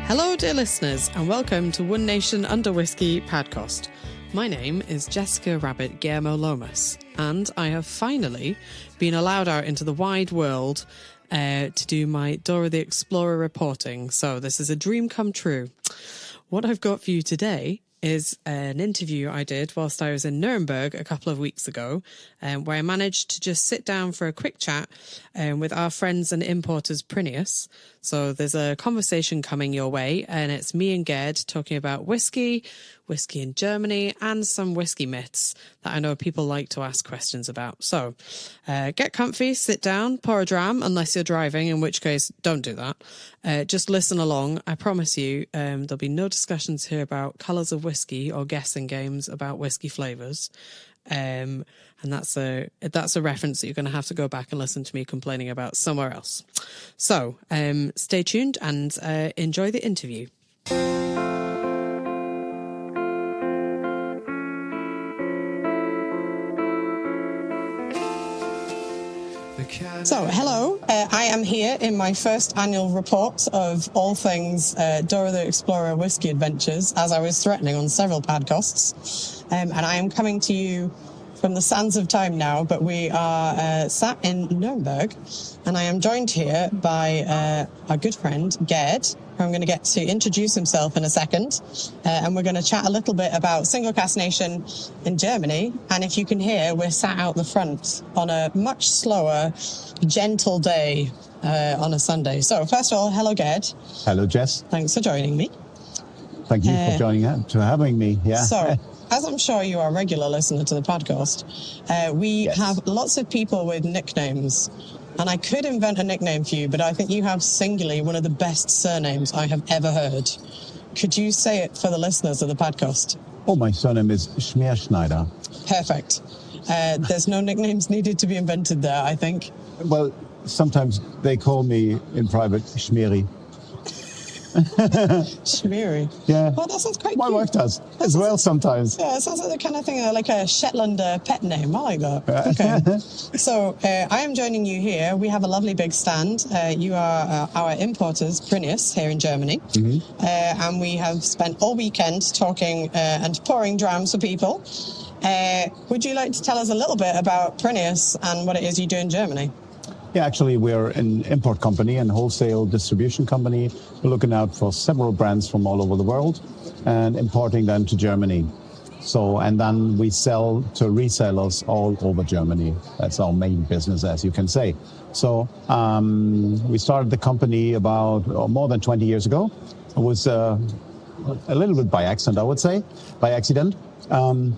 Hello, dear listeners, and welcome to One Nation Under Whisky podcast. My name is Jessica Rabbit Guillermo Lomas, and I have finally been allowed out into the wide world to do my Dora the Explorer reporting. So this is a dream come true. What I've got for you today is an interview I did whilst I was in Nuremberg a couple of weeks ago, where I managed to just sit down for a quick chat with our friends and importers Prineus. So there's a conversation coming your way, and it's me and Gerd talking about whiskey in Germany, and some whiskey myths that I know people like to ask questions about. So get comfy, sit down, pour a dram, unless you're driving, in which case don't do that. Just listen along. I promise you there'll be no discussions here about colours of whiskey or guessing games about whiskey flavours. And that's a reference that you're going to have to go back and listen to me complaining about somewhere else. So stay tuned and enjoy the interview. So, hello, I am here in my first annual report of all things Dora the Explorer Whisky Adventures, as I was threatening on several podcasts. And I am coming to you from the sands of time now, but we are sat in Nuremberg, and I am joined here by our good friend, Gerd, who I'm going to get to introduce himself in a second. And we're going to chat a little bit about Single Cask Nation in Germany. And if you can hear, we're sat out the front on a much slower, gentle day on a Sunday. So first of all, hello, Gerd. Hello, Jess. Thanks for joining me. Thank you for having me. Yeah. So, as I'm sure you are a regular listener to the podcast, we have lots of people with nicknames. And I could invent a nickname for you, but I think you have singularly one of the best surnames I have ever heard. Could you say it for the listeners of the podcast? Oh, my surname is Schmerschneider. Perfect. There's no nicknames needed to be invented there, I think. Well, sometimes they call me in private Schmeri. Schmeri. Yeah. Well, that sounds quite My cute. wife does as well sometimes. Yeah, it sounds like the kind of thing, like a Shetland pet name. I like that. Okay. So I am joining you here. We have a lovely big stand. You are our importers, Prineus, here in Germany. Mm-hmm. And we have spent all weekend talking and pouring drams for people. Would you like to tell us a little bit about Prineus and what it is you do in Germany? Yeah, actually, we're an import company and wholesale distribution company. We're looking out for several brands from all over the world and importing them to Germany. So, and then we sell to resellers all over Germany. That's our main business, as you can say. So, we started the company about more than 20 years ago. It was a little bit by accident, I would say, by accident. I've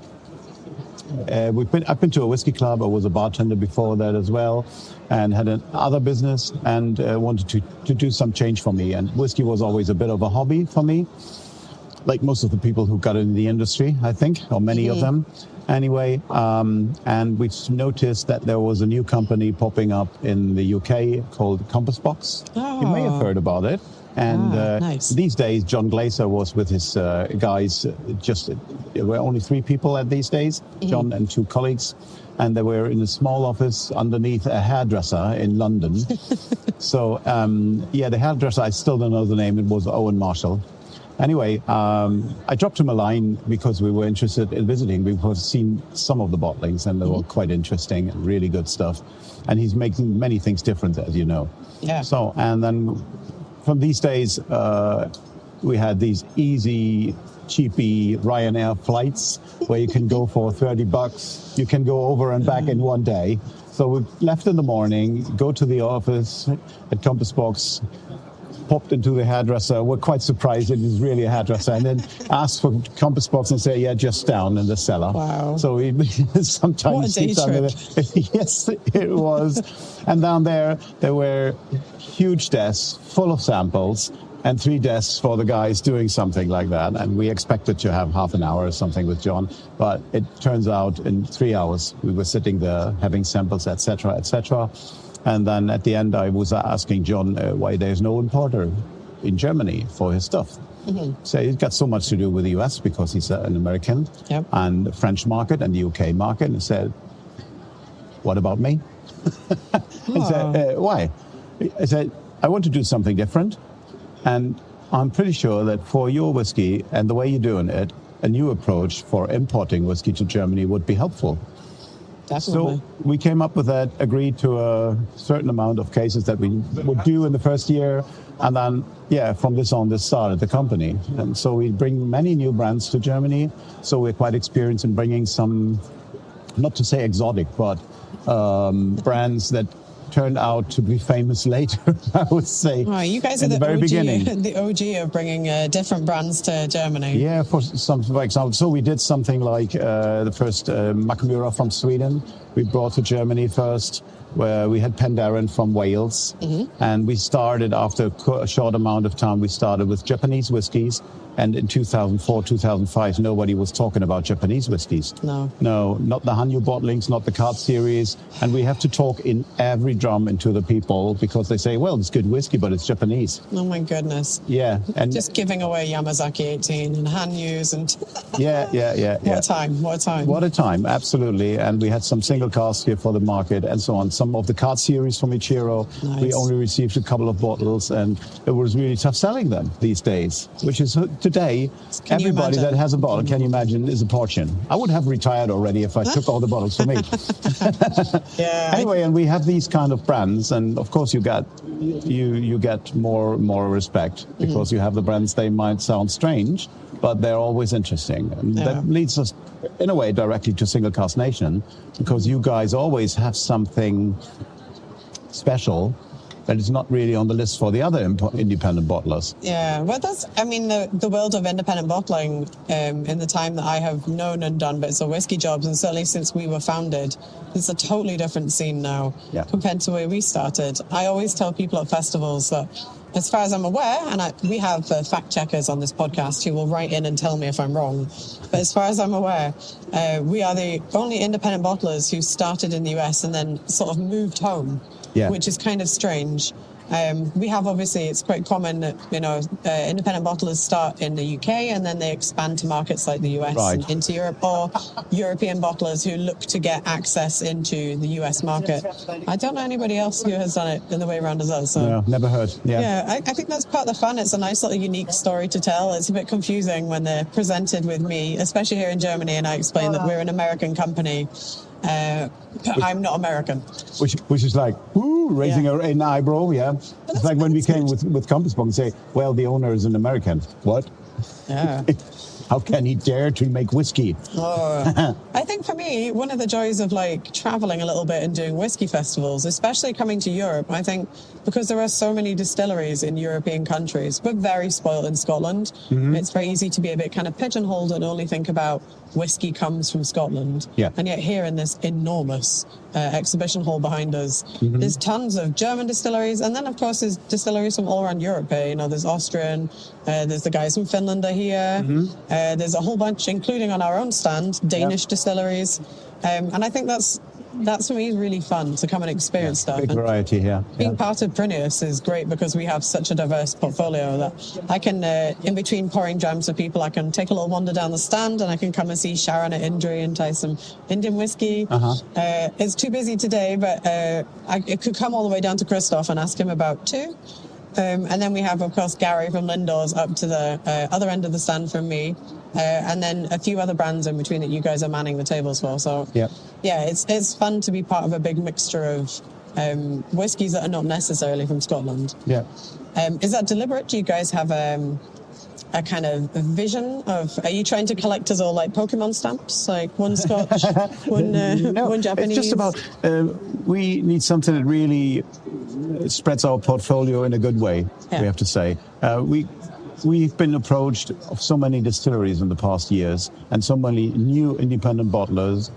been to a whiskey club. I was a bartender before that as well, and had another business, and wanted to do some change for me. And whiskey was always a bit of a hobby for me, like most of the people who got in the industry, I think, or many of them. Anyway, and we've noticed that there was a new company popping up in the UK called Compass Box. Oh. You may have heard about it. And nice. These days, John Glaser was with his guys. There were only 3 people at these days, John and 2 colleagues. And they were in a small office underneath a hairdresser in London. So, the hairdresser, I still don't know the name. It was Owen Marshall. Anyway, I dropped him a line because we were interested in visiting. We've seen some of the bottlings, and they were quite interesting, really good stuff. And he's making many things different, as you know. Yeah. So, and then from these days, we had these easy, cheapy Ryanair flights where you can go for $30. You can go over and back in one day. So we left in the morning, go to the office at Compass Box, popped into the hairdresser. We're quite surprised it is really a hairdresser, and then asked for Compass Box and say, yeah, just down in the cellar. Wow. So we sometimes sleep under the... Yes, it was. And down there were huge desks full of samples, and 3 desks for the guys doing something like that. And we expected to have half an hour or something with John, but it turns out in 3 hours we were sitting there having samples, etc., etc. And then at the end, I was asking John why there's no importer in Germany for his stuff. So he's got so much to do with the US because he's an American, and the French market and the UK market. And he said, what about me? I said, why? I said, I want to do something different. And I'm pretty sure that for your whiskey and the way you're doing it, a new approach for importing whiskey to Germany would be helpful. Definitely. So we came up with that, agreed to a certain amount of cases that we would do in the first year. And then, from this on, this started the company. And so we bring many new brands to Germany. So we're quite experienced in bringing some, not to say exotic, but brands that turned out to be famous later, I would say. Right, you guys are the very beginning. The OG of bringing different brands to Germany. Yeah, for example. So we did something like the first Makamura from Sweden. We brought to Germany first, where we had Penderyn from Wales. Mm-hmm. And we started, after a short amount of time, we started with Japanese whiskies. And in 2004, 2005, nobody was talking about Japanese whiskies. No, not the Hanyu bottlings, not the card series. And we have to talk in every drum into the people because they say, well, it's good whiskey, but it's Japanese. Oh, my goodness. Yeah. And just giving away Yamazaki 18 and Hanyus and... Yeah. What a time, absolutely. And we had some single casks here for the market and so on. Some of the card series from Ichiro, nice. We only received a couple of bottles, and it was really tough selling them these days, which is... Today, everybody that has a bottle, can you imagine, is a fortune. I would have retired already if I took all the bottles for me. Yeah. Anyway, and we have these kind of brands, and of course you get more respect because you have the brands. They might sound strange, but they're always interesting. And that leads us, in a way, directly to Single Cask Nation, because you guys always have something special that is not really on the list for the other independent bottlers. Yeah, well, the world of independent bottling in the time that I have known and done bits of whiskey jobs, and certainly since we were founded, it's a totally different scene now compared to where we started. I always tell people at festivals that, as far as I'm aware, and we have fact checkers on this podcast who will write in and tell me if I'm wrong, but as far as I'm aware, we are the only independent bottlers who started in the US and then sort of moved home. Yeah. Which is kind of strange. We have, obviously, it's quite common that, independent bottlers start in the UK and then they expand to markets like the US and into Europe, or European bottlers who look to get access into the US market. I don't know anybody else who has done it in the way around as us. So. No, never heard. Yeah, I think that's part of the fun. It's a nice little unique story to tell. It's a bit confusing when they're presented with me, especially here in Germany, and I explain that we're an American company. I'm not American. Which is like, raising an eyebrow, It's like when we came with Compass Book and say, well, the owner is an American. What? Yeah. How can he dare to make whiskey? I think for me, one of the joys of traveling a little bit and doing whiskey festivals, especially coming to Europe, I think because there are so many distilleries in European countries, we're very spoiled in Scotland. Mm-hmm. It's very easy to be a bit kind of pigeonholed and only think about whiskey comes from Scotland. Yeah. And yet here in this enormous exhibition hall behind us, there's tons of German distilleries, and then of course there's distilleries from all around Europe. There's Austrian, there's the guys from Finland are here. There's a whole bunch, including on our own stand, Danish distilleries. And I think that's for me really fun to come and experience stuff. Big variety here. Being part of Prineus is great because we have such a diverse portfolio that I can, in between pouring jams with people, I can take a little wander down the stand and I can come and see Sharon at Indri and taste some Indian whiskey. It's too busy today, but it could come all the way down to Christoph and ask him about two. And then we have, of course, Gary from Lindor's up to the other end of the stand from me. And then a few other brands in between that you guys are manning the tables for. So, it's fun to be part of a big mixture of whiskies that are not necessarily from Scotland. Yeah. Is that deliberate? Do you guys have a kind of vision of, are you trying to collect us all like Pokemon stamps, like one Scotch, one Japanese? It's just about, we need something that really spreads our portfolio in a good way, we have to say. We've been approached of so many distilleries in the past years and so many new independent bottlers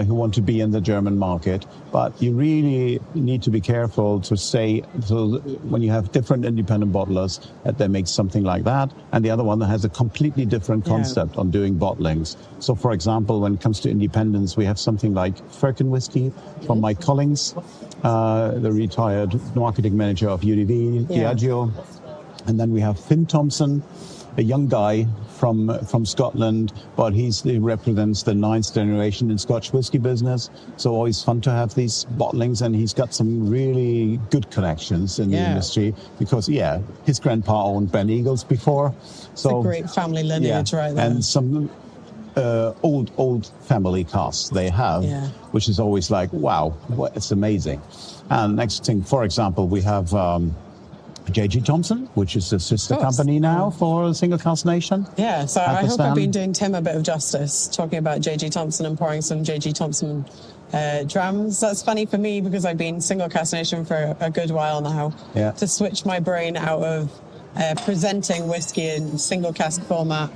who want to be in the German market. But you really need to be careful to say, so when you have different independent bottlers, that they make something like that, and the other one that has a completely different concept on doing bottlings. So, for example, when it comes to independence, we have something like Firkin Whiskey from Mike Collins, the retired marketing manager of UDV, Diageo. And then we have Finn Thompson a young guy from Scotland, but he represents the 9th generation in Scotch whiskey business. So always fun to have these bottlings, and he's got some really good connections in the industry because his grandpa owned Ben Eagles before. So it's a great family lineage right there. And some old family casks they have, which is always like, wow, it's amazing. And next thing, for example, we have J.G. Thompson, which is a sister company now for Single Cask Nation. Yeah, so I hope I've been doing Tim a bit of justice, talking about J.G. Thompson and pouring some J.G. Thompson drams. That's funny for me because I've been Single Cask Nation for a good while now. Yeah. To switch my brain out of presenting whiskey in single cask format.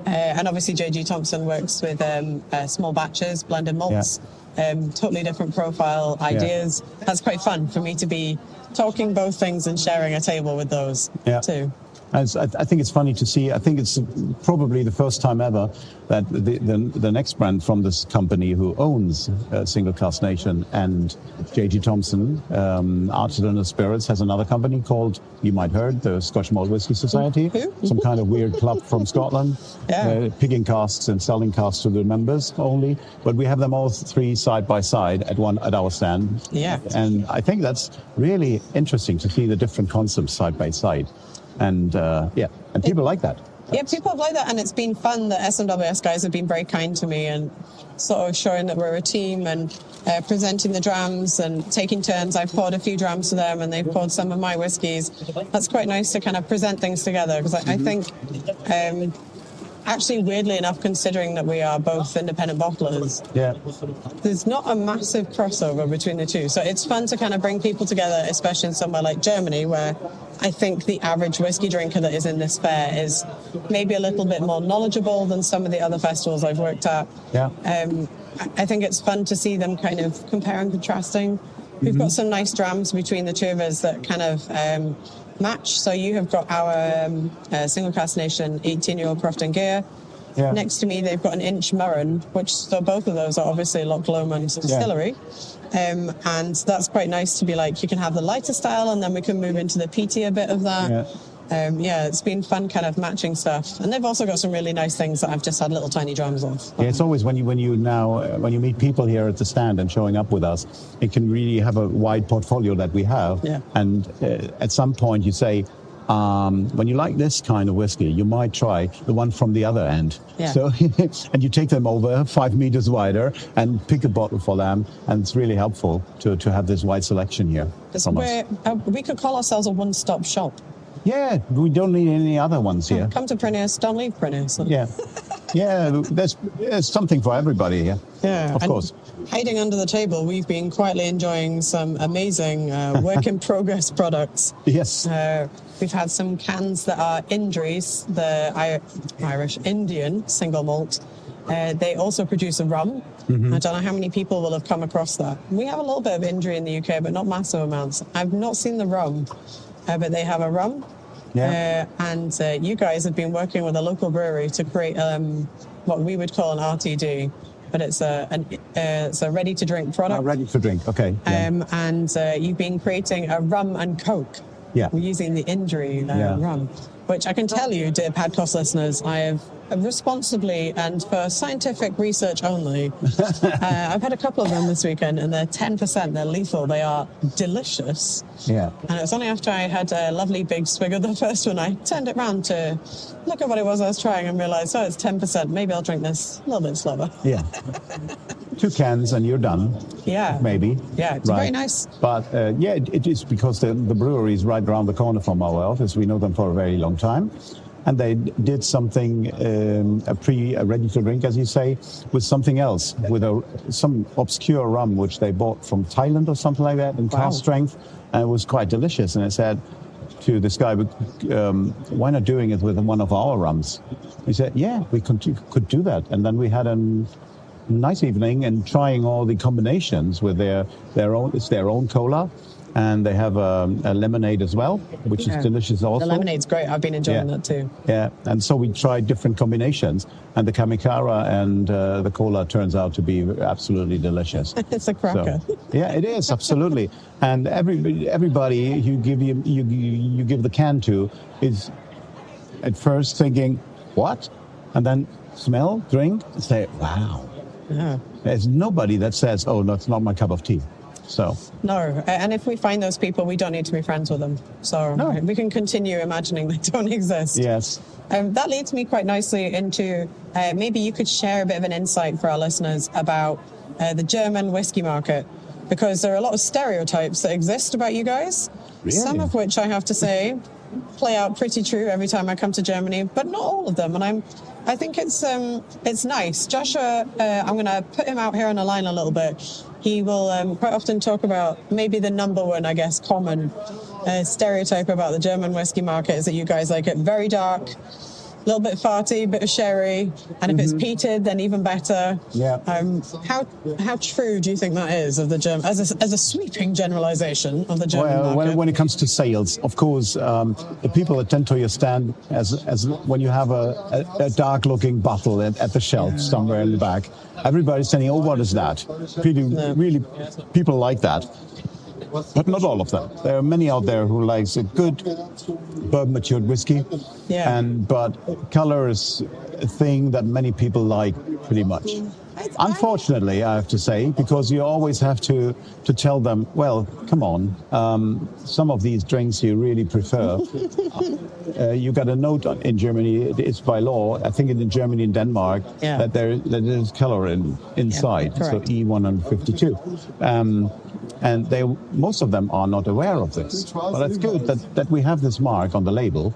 And obviously J.G. Thompson works with small batches, blended malts, totally different profile ideas. That's quite fun for me to be talking both things and sharing a table with those too. I think it's funny to see. I think it's probably the first time ever that the next brand from this company who owns Single Cask Nation and J.G. Thompson, Artisanal Spirits, has another company called, you might heard, the Scotch Malt Whisky Society. Some kind of weird club from Scotland, picking casks and selling casks to the members only. But we have them all three side by side at our stand. Yeah. And I think that's really interesting to see the different concepts side by side. And and people like that. Yeah, people have liked that, and it's been fun. The SMWS guys have been very kind to me and sort of showing that we're a team and presenting the drams and taking turns. I've poured a few drams to them, and they've poured some of my whiskies. That's quite nice to kind of present things together because I think, actually, weirdly enough, considering that we are both independent bottlers, there's not a massive crossover between the two. So it's fun to kind of bring people together, especially in somewhere like Germany, where I think the average whiskey drinker that is in this fair is maybe a little bit more knowledgeable than some of the other festivals I've worked at. Yeah. I think it's fun to see them kind of compare and contrasting. We've got some nice drams between the two of us that kind of match. So you have got our Single Cask Nation 18-year-old Croft and Gear. Yeah. Next to me, they've got an Inch Murren, so both of those are obviously Loch Lomond's distillery. And that's quite nice to be like, you can have the lighter style and then we can move into the peatier bit of that. It's been fun kind of matching stuff. And they've also got some really nice things that I've just had little tiny drums of. Yeah, it's always when you meet people here at the stand and showing up with us, it can really have a wide portfolio that we have. Yeah. And at some point you say, when you like this kind of whiskey, you might try the one from the other end. Yeah. So, and you take them over 5 meters wider and pick a bottle for them. And it's really helpful to have this wide selection here. We could call ourselves a one-stop shop. Yeah, we don't need any other ones here. Come to Prineus, don't leave Prineus. There's something for everybody here. Yeah, of course. Hiding under the table, we've been quietly enjoying some amazing work-in-progress products. Yes. We've had some cans that are Indries, the Irish Indian single malt. They also produce a rum. I don't know how many people will have come across that. We have a little bit of Indrie in the UK, but not massive amounts. I've not seen the rum. But they have a rum, and you guys have been working with a local brewery to create what we would call an RTD, but it's a ready-to-drink product. Ready to drink, okay. And you've been creating a rum and Coke. Yeah. We're using the Indrie rum, which I can tell you, dear Podcast listeners, I have responsibly and for scientific research only. I've had a couple of them this weekend, and they're 10%. They're lethal. They are delicious. Yeah. And it was only after I had a lovely big swig of the first one, I turned it round to look at what it was I was trying and realised, it's 10%. Maybe I'll drink this a little bit slower. Yeah. 2 cans and you're done. Yeah. Maybe. Yeah, it's very nice. But it is because the brewery is right around the corner from our office. We know them for a very long time. And they did something, a ready-to-drink, as you say, with something else, with some obscure rum, which they bought from Thailand or something like that, in cask strength, and it was quite delicious. And I said to this guy, why not doing it with one of our rums? He said, yeah, we could do that. And then we had a nice evening and trying all the combinations with their own cola. And they have a lemonade as well, which is delicious also. The lemonade's great. I've been enjoying that too. Yeah, and so we tried different combinations, and the Kamikara and the cola turns out to be absolutely delicious. It's a cracker. So, yeah, it is, absolutely. And everybody you give the can to is at first thinking, what? And then smell, drink, and say, wow. Yeah. There's nobody that says, oh, that's not my cup of tea. So no, and if we find those people, we don't need to be friends with them. So we can continue imagining they don't exist. Yes. That leads me quite nicely into maybe you could share a bit of an insight for our listeners about the German whiskey market, because there are a lot of stereotypes that exist about you guys. Really? Some of which I have to say play out pretty true every time I come to Germany, but not all of them. And I think it's nice. Joshua, I'm going to put him out here on the line a little bit. He will quite often talk about maybe the number one, I guess, common stereotype about the German whiskey market is that you guys like it very dark, a little bit farty, bit of sherry, and if it's peated, then even better. Yeah. How true do you think that is of the German, as a sweeping generalization of the German market? When it comes to sales, of course, the people attend to your stand as when you have a dark-looking bottle at the shelf somewhere in the back. Everybody's saying, "Oh, what is that?" Really, people like that. But not all of them. There are many out there who likes a good bourbon matured whiskey. Yeah. But color is a thing that many people like pretty much. Unfortunately, I have to say, because you always have to tell them, well, come on, some of these drinks you really prefer. You got a note in Germany, it's by law, I think in Germany and Denmark, that there is color inside, so E152. And most of them are not aware of this. But it's good that we have this mark on the label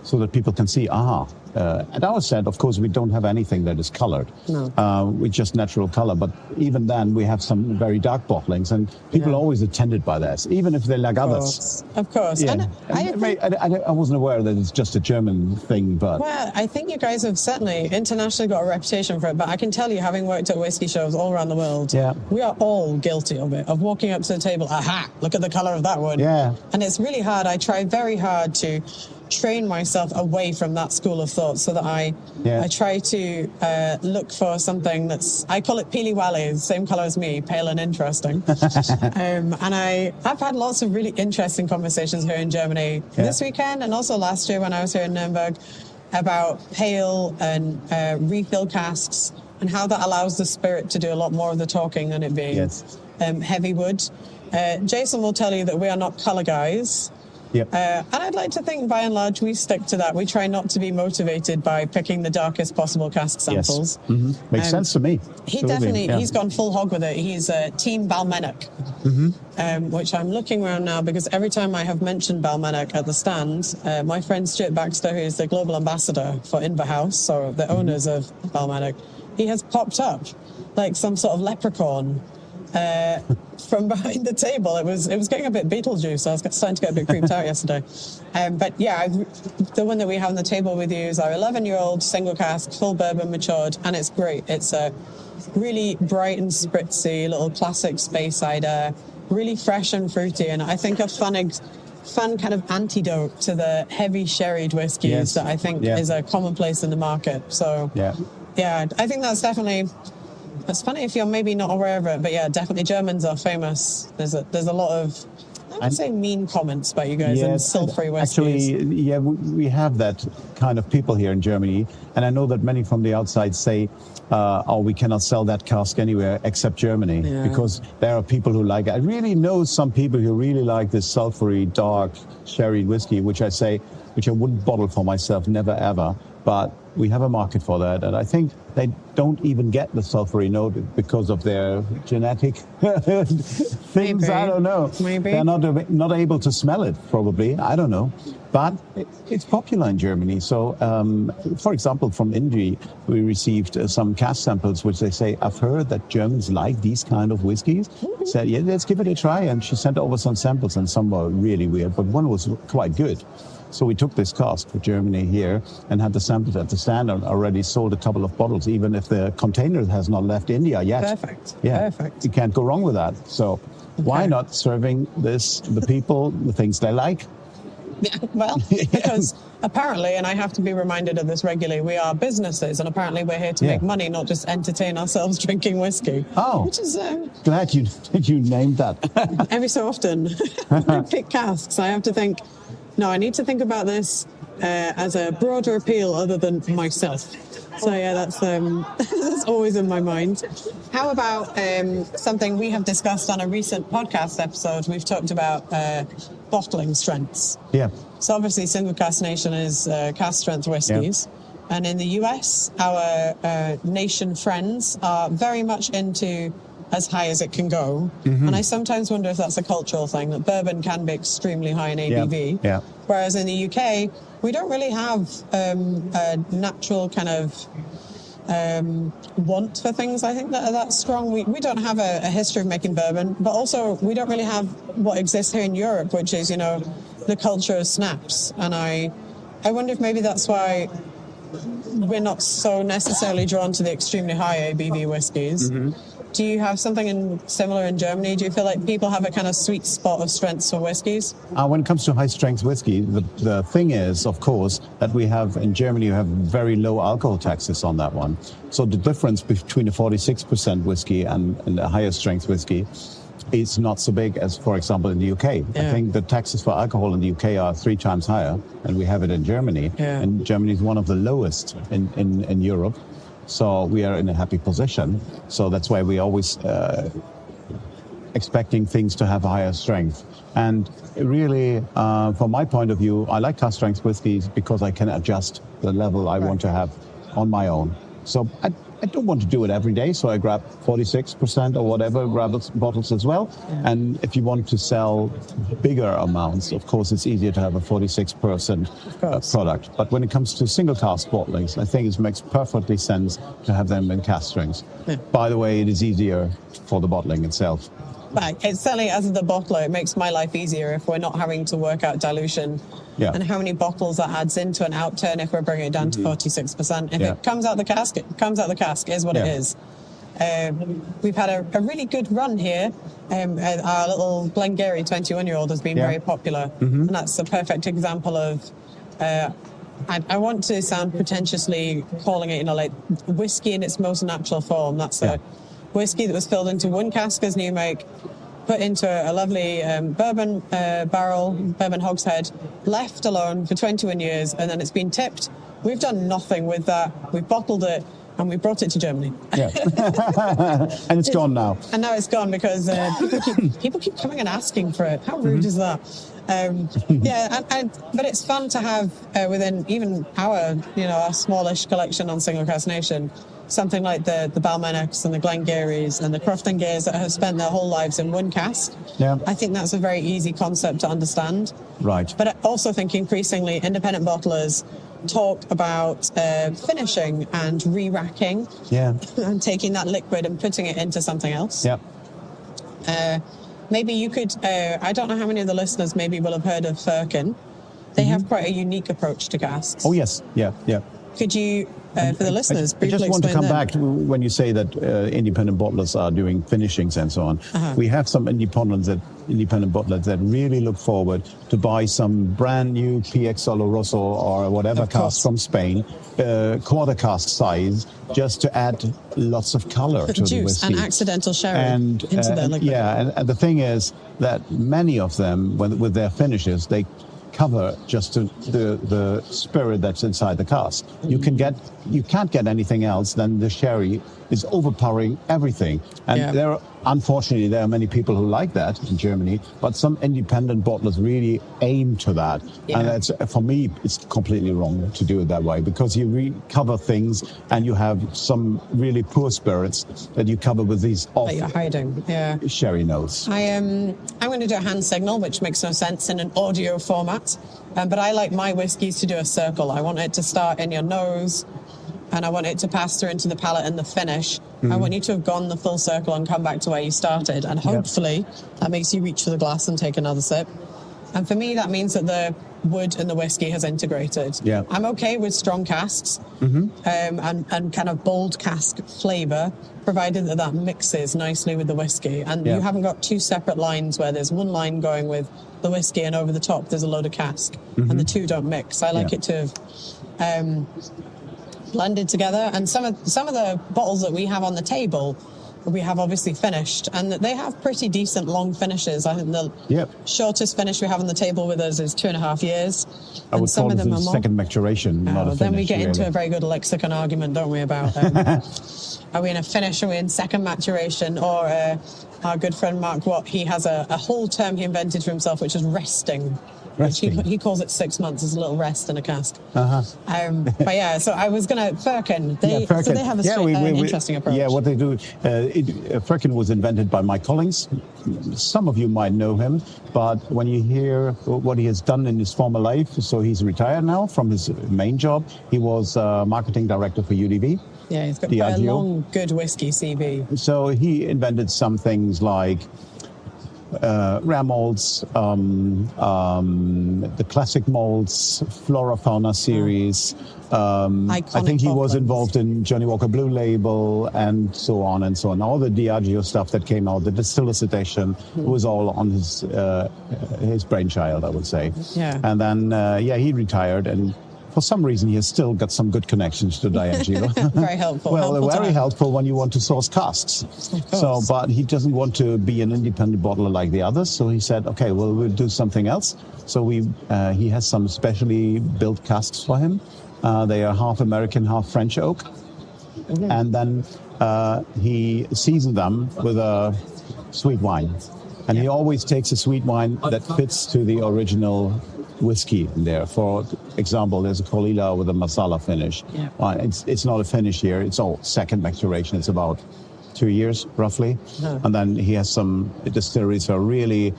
so that people can see, at our stand, of course, we don't have anything that is colored. No. With just natural color. But even then, we have some very dark bottlings, and people are always attended by this, even if they like others. Of course. Yeah. I wasn't aware that it's just a German thing, but... Well, I think you guys have certainly internationally got a reputation for it, but I can tell you, having worked at whiskey shows all around the world, we are all guilty of it, of walking up to the table, look at the color of that one. Yeah. And it's really hard. I try very hard to train myself away from that school of thought so that I try to look for something that's, I call it peely wally, same color as me, pale and interesting. And I've had lots of really interesting conversations here in Germany this weekend and also last year when I was here in Nuremberg about pale and refill casks and how that allows the spirit to do a lot more of the talking than it being heavy wood. Jason will tell you that we are not color guys. Yep. And I'd like to think, by and large, we stick to that. We try not to be motivated by picking the darkest possible cask samples. Yes. Mm-hmm. Makes sense to me. He definitely, he's gone full hog with it. He's Team Balmenic, which I'm looking around now because every time I have mentioned Balmenic at the stand, my friend Stuart Baxter, who is the global ambassador for Inverhouse, or the owners of Balmenic, he has popped up like some sort of leprechaun. From behind the table. It was getting a bit Beetlejuice. I was starting to get a bit creeped out yesterday. But yeah, the one that we have on the table with you is our 11-year-old single cask, full bourbon matured, and it's great. It's a really bright and spritzy little classic space cider, really fresh and fruity, and I think a fun kind of antidote to the heavy sherried whiskies that I think is a commonplace in the market. So yeah, I think that's definitely... It's funny if you're maybe not aware of it, but yeah, definitely Germans are famous. There's a lot of, I would say, mean comments about you guys and sulfury whiskies. Actually, we have that kind of people here in Germany, and I know that many from the outside say, we cannot sell that cask anywhere except Germany, because there are people who like it. I really know some people who really like this sulfury, dark, sherry whiskey, which I wouldn't bottle for myself, never ever. But we have a market for that, and I think they don't even get the sulfury note because of their genetic things. Maybe. I don't know. Maybe they're not able to smell it. Probably, I don't know. But it's popular in Germany. So, for example, from Indy, we received some cask samples, which they say, "I've heard that Germans like these kind of whiskies." Said, "Yeah, let's give it a try." And she sent over some samples, and some were really weird, but one was quite good. So we took this cask for Germany here and had the samples at the stand and already sold a couple of bottles, even if the container has not left India yet. Perfect. Yeah. Perfect. You can't go wrong with that. So why not serving the people, the things they like? Yeah, well, because apparently, and I have to be reminded of this regularly, we are businesses, and apparently we're here to make money, not just entertain ourselves drinking whiskey. Oh, which is glad you named that. Every so often, when I pick casks, I have to think, no, I need to think about this as a broader appeal other than myself. So yeah, that's that's always in my mind. How about something we have discussed on a recent podcast episode? We've talked about bottling strengths. Yeah. So obviously Single Cask Nation is cask strength whiskies. Yeah. And in the US, our nation friends are very much into as high as it can go. Mm-hmm. And I sometimes wonder if that's a cultural thing, that bourbon can be extremely high in ABV. Yeah. Whereas in the UK, we don't really have a natural kind of want for things, I think, that are that strong. We don't have a history of making bourbon, but also we don't really have what exists here in Europe, which is, the culture of snaps. And I wonder if maybe that's why we're not so necessarily drawn to the extremely high ABV whiskies. Mm-hmm. Do you have something similar in Germany? Do you feel like people have a kind of sweet spot of strengths for whiskies? When it comes to high-strength whiskey, the thing is, of course, that we have in Germany, you have very low alcohol taxes on that one. So the difference between a 46% whiskey and a higher-strength whiskey is not so big as, for example, in the UK. Yeah. I think the taxes for alcohol in the UK are 3 times higher, and we have it in Germany. Yeah. And Germany is one of the lowest in Europe. So we are in a happy position. So that's why we always expecting things to have a higher strength. And really, from my point of view, I like cask strength whiskies because I can adjust the level I want to have on my own. So I don't want to do it every day, so I grab 46% or whatever, grab bottles as well. Yeah. And if you want to sell bigger amounts, of course, it's easier to have a 46% product. But when it comes to single cask bottlings, I think it makes perfectly sense to have them in cask strengths. Yeah. By the way, it is easier for the bottling itself. Right. It's certainly, as the bottler, it makes my life easier if we're not having to work out dilution and how many bottles that adds into an outturn if we're bringing it down to 46%. If it comes out the cask, it comes out the cask, is what it is. We've had a really good run here. Our little Glengarry 21-year-old has been very popular, and that's a perfect example of... I want to sound pretentiously calling it, like whiskey in its most natural form. That's a whiskey that was filled into one cask as new make, put into a lovely bourbon barrel, bourbon hogshead, left alone for 21 years, and then it's been tipped. We've done nothing with that. We've bottled it, and we brought it to Germany. Yeah. And it's gone now. And now it's gone because people keep coming and asking for it. How rude is that? But it's fun to have within even our smallish collection on Single Cask Nation, something like the Balmenics and the Glengarrys and the Crofton-Gears that have spent their whole lives in one cask. Yeah. I think that's a very easy concept to understand. Right. But I also think increasingly independent bottlers talk about finishing and re-racking and taking that liquid and putting it into something else. Yeah. Maybe you could, I don't know how many of the listeners maybe will have heard of Firkin. They have quite a unique approach to casks. Oh, yes. Yeah. Could you, for the listeners, briefly explain I just want to come back to when you say that independent bottlers are doing finishings and so on. We have some independent bottlers that really look forward to buy some brand new PX Oloroso or whatever cask from Spain, quarter cask size, just to add lots of color to the whiskey. And accidental sherry into their liquid. Yeah, and the thing is that many of them, with their finishes, they cover just the spirit that's inside the cask. You can't get anything else than the sherry is overpowering everything. And unfortunately, there are many people who like that in Germany, but some independent bottlers really aim to that. Yeah. And that's, for me, it's completely wrong to do it that way, because you recover things and you have some really poor spirits that you cover with these off you're hiding. Sherry notes. I'm going to do a hand signal, which makes no sense in an audio format, but I like my whiskies to do a circle. I want it to start in your nose, and I want it to pass through into the palate and the finish. I want you to have gone the full circle and come back to where you started. And hopefully that makes you reach for the glass and take another sip. And for me, that means that the wood and the whiskey has integrated. Yeah. I'm okay with strong casks and kind of bold cask flavour, provided that mixes nicely with the whiskey. And you haven't got two separate lines where there's one line going with the whiskey and over the top there's a load of cask. And the two don't mix. I like it to have... blended together, and some of the bottles that we have on the table we have obviously finished, and they have pretty decent long finishes. I think the shortest finish we have on the table with us is 2.5 years. I would call it a second maturation, not a finish. Then we get into a very good lexicon argument, don't we, about are we in a finish, are we in second maturation, or our good friend Mark Watt, he has a whole term he invented for himself, which is resting. He calls it 6 months as a little rest in a cask. But yeah, so I was going to Firkin. So they have an interesting approach. Yeah, what they do, Firkin was invented by Mike Collins. Some of you might know him, but when you hear what he has done in his former life, so he's retired now from his main job. He was marketing director for UDV. Yeah, he's got quite a long, good whiskey CV. So he invented some things like rare malts, the classic malts, Flora Fauna series. I think he was involved in Johnny Walker Blue Label and so on and so on. All the Diageo stuff that came out, the Distillers Edition, was all on his brainchild, I would say. Yeah. And then, he retired, and for some reason, he has still got some good connections to Diageo. Very helpful. Very helpful when you want to source casks. So, but he doesn't want to be an independent bottler like the others. So he said, okay, well, we'll do something else. So he has some specially built casks for him. They are half American, half French oak. Mm-hmm. And then he seasoned them with a sweet wine. And he always takes a sweet wine that fits to the original whiskey in there. For example, there's a Colilla with a masala finish. Yeah. It's not a finish here. It's all second maturation. It's about 2 years, roughly. No. And then he has some distilleries that are really,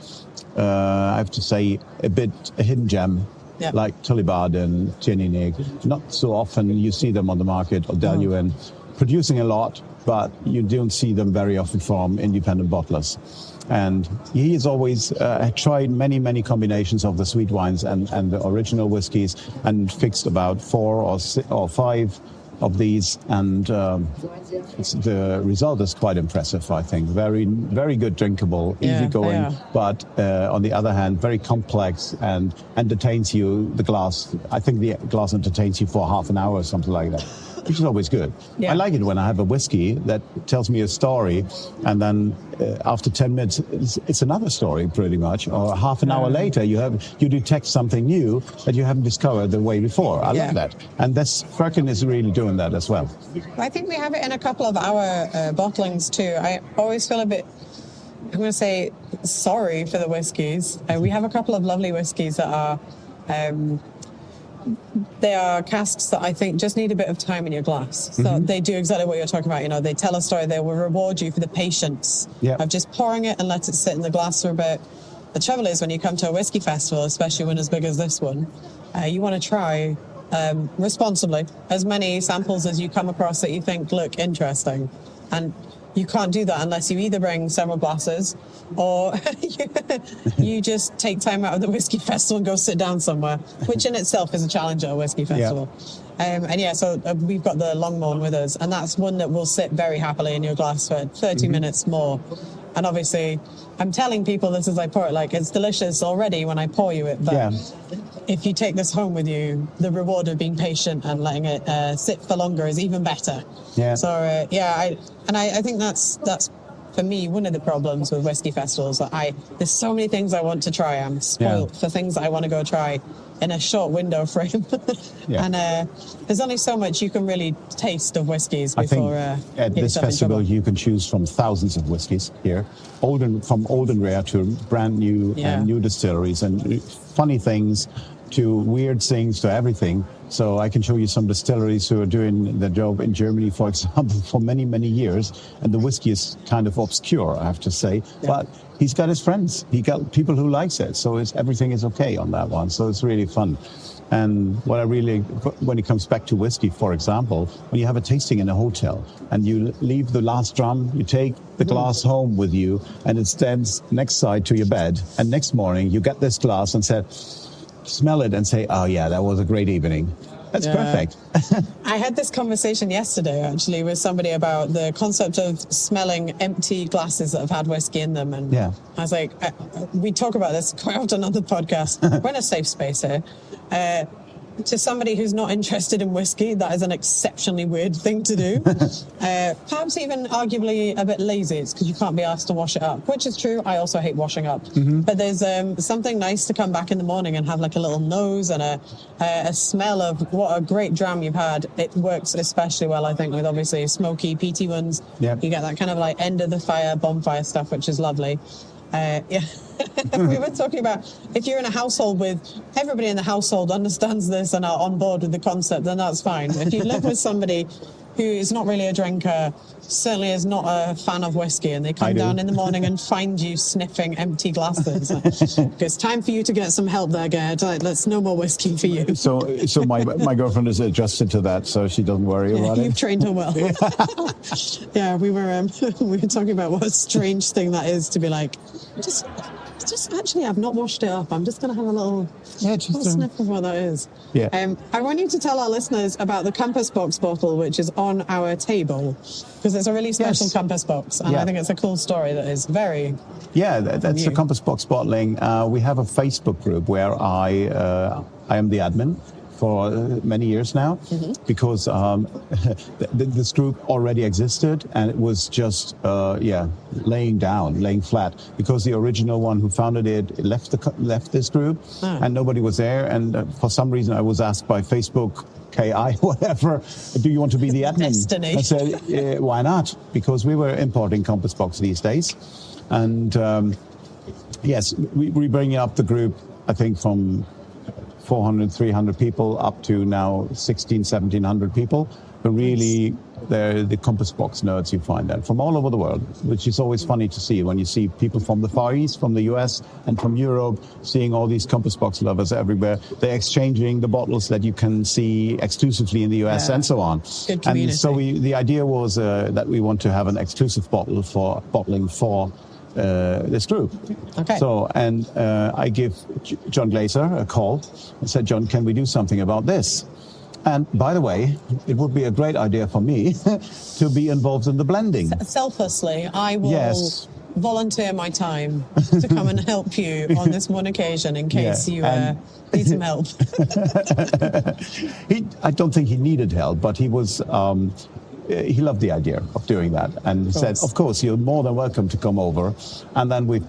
I have to say, a hidden gem. Yeah. Like Tullibard and Tierninig. Not so often you see them on the market, or Deluan, producing a lot, but you don't see them very often from independent bottlers. And he has always tried many combinations of the sweet wines and the original whiskies, and fixed about 4 or 5 of these. And the result is quite impressive, I think. Very, very good drinkable, easygoing, but on the other hand, very complex and entertains you. The glass, I think the glass entertains you for half an hour or something like that, which is always good. Yeah. I like it when I have a whiskey that tells me a story, and then after 10 minutes, it's another story pretty much. Or half an hour later, you detect something new that you haven't discovered the way before. I love that. And Firkin is really doing that as well. I think we have it in a couple of our bottlings too. I always feel a bit, I'm going to say, sorry for the whiskies. We have a couple of lovely whiskies that are... they are casks that I think just need a bit of time in your glass. So they do exactly what you're talking about. You know, they tell a story. They will reward you for the patience of just pouring it and let it sit in the glass for a bit. The trouble is, when you come to a whiskey festival, especially one as big as this one, you want to try responsibly as many samples as you come across that you think look interesting. And you can't do that unless you either bring several glasses or you just take time out of the whiskey festival and go sit down somewhere, which in itself is a challenge at a whiskey festival. So we've got the Longmorn with us, and that's one that will sit very happily in your glass for 30 minutes more. And obviously, I'm telling people this as I pour it, like, it's delicious already when I pour you it, but if you take this home with you, the reward of being patient and letting it sit for longer is even better. Yeah. So, I think that's for me, one of the problems with whiskey festivals, that there's so many things I want to try. I'm spoiled for things that I want to go try in a short window frame. And there's only so much you can really taste of whiskies before at this festival you can choose from thousands of whiskies here, from old and rare to brand new and new distilleries, and funny things to weird things to everything. So I can show you some distilleries who are doing the job in Germany, for example, for many years. And the whiskey is kind of obscure, I have to say. But he's got his friends. He got people who likes it. So everything is okay on that one. So it's really fun. And when it comes back to whiskey, for example, when you have a tasting in a hotel and you leave the last drum, you take the glass home with you and it stands next side to your bed. And next morning you get this glass and smell it and say, oh yeah, that was a great evening. That's perfect. I had this conversation yesterday, actually, with somebody about the concept of smelling empty glasses that have had whiskey in them. And I was like, we talk about this quite often on the podcast. We're in a safe space here. to somebody who's not interested in whiskey, that is an exceptionally weird thing to do. Perhaps even arguably a bit lazy. It's because you can't be asked to wash it up, which is true. I also hate washing up. But there's something nice to come back in the morning and have like a little nose and a smell of what a great dram you've had. It works especially well, I think, with obviously smoky, peaty ones. Yep. You get that kind of like end of the fire, bonfire stuff, which is lovely. We were talking about if you're in a household with everybody in the household understands this and are on board with the concept, then that's fine. If you live with somebody who is not really a drinker, certainly is not a fan of whiskey, and they come down in the morning and find you sniffing empty glasses, it's time for you to get some help there, Gerd. Let's no more whiskey for you. So my girlfriend is adjusted to that, so she doesn't worry about it. You've trained her well. Yeah, we were talking about what a strange thing that is to be like, just actually, I've not washed it up. I'm just going to have a little sniff of what that is. Yeah. I want you to tell our listeners about the Compass Box bottle, which is on our table, because it's a really special Compass Box, and I think it's a cool story that is very. Yeah, that's the Compass Box bottling. We have a Facebook group where I am the admin for many years now, because this group already existed, and it was just laying flat, because the original one who founded it left this group, and nobody was there, and for some reason I was asked by Facebook, KI, whatever, do you want to be the admin? Destiny. I said, why not? Because we were importing Compass Box these days, and yes, we bring up the group, I think, from 400, 300 people up to now 1,700 people. But really, they're the Compass Box nerds you find there from all over the world, which is always funny to see when you see people from the Far East, from the US, and from Europe, seeing all these Compass Box lovers everywhere. They're exchanging the bottles that you can see exclusively in the US and so on. Good community. And so the idea was that we want to have an exclusive bottle for bottling for this group. Okay. So, and I give John Glaser a call and said, John, can we do something about this? And by the way, it would be a great idea for me to be involved in the blending. Selflessly, I will volunteer my time to come and help you on this one occasion in case you need some help. I don't think he needed help, but he was... he loved the idea of doing that, and said, of course, you're more than welcome to come over. And then we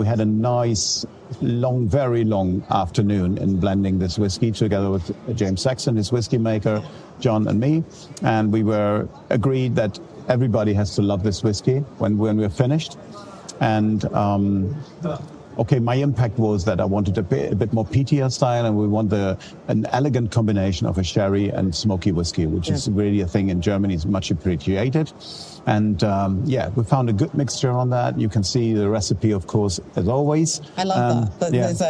had a nice, very long afternoon in blending this whiskey together with James Saxon, his whiskey maker, John and me. And we were agreed that everybody has to love this whiskey when we're finished. And my impact was that I wanted a bit more peatier style, and we want an elegant combination of a sherry and smoky whiskey, which is really a thing in Germany, is much appreciated. And we found a good mixture on that. You can see the recipe, of course, as always. I love that. There's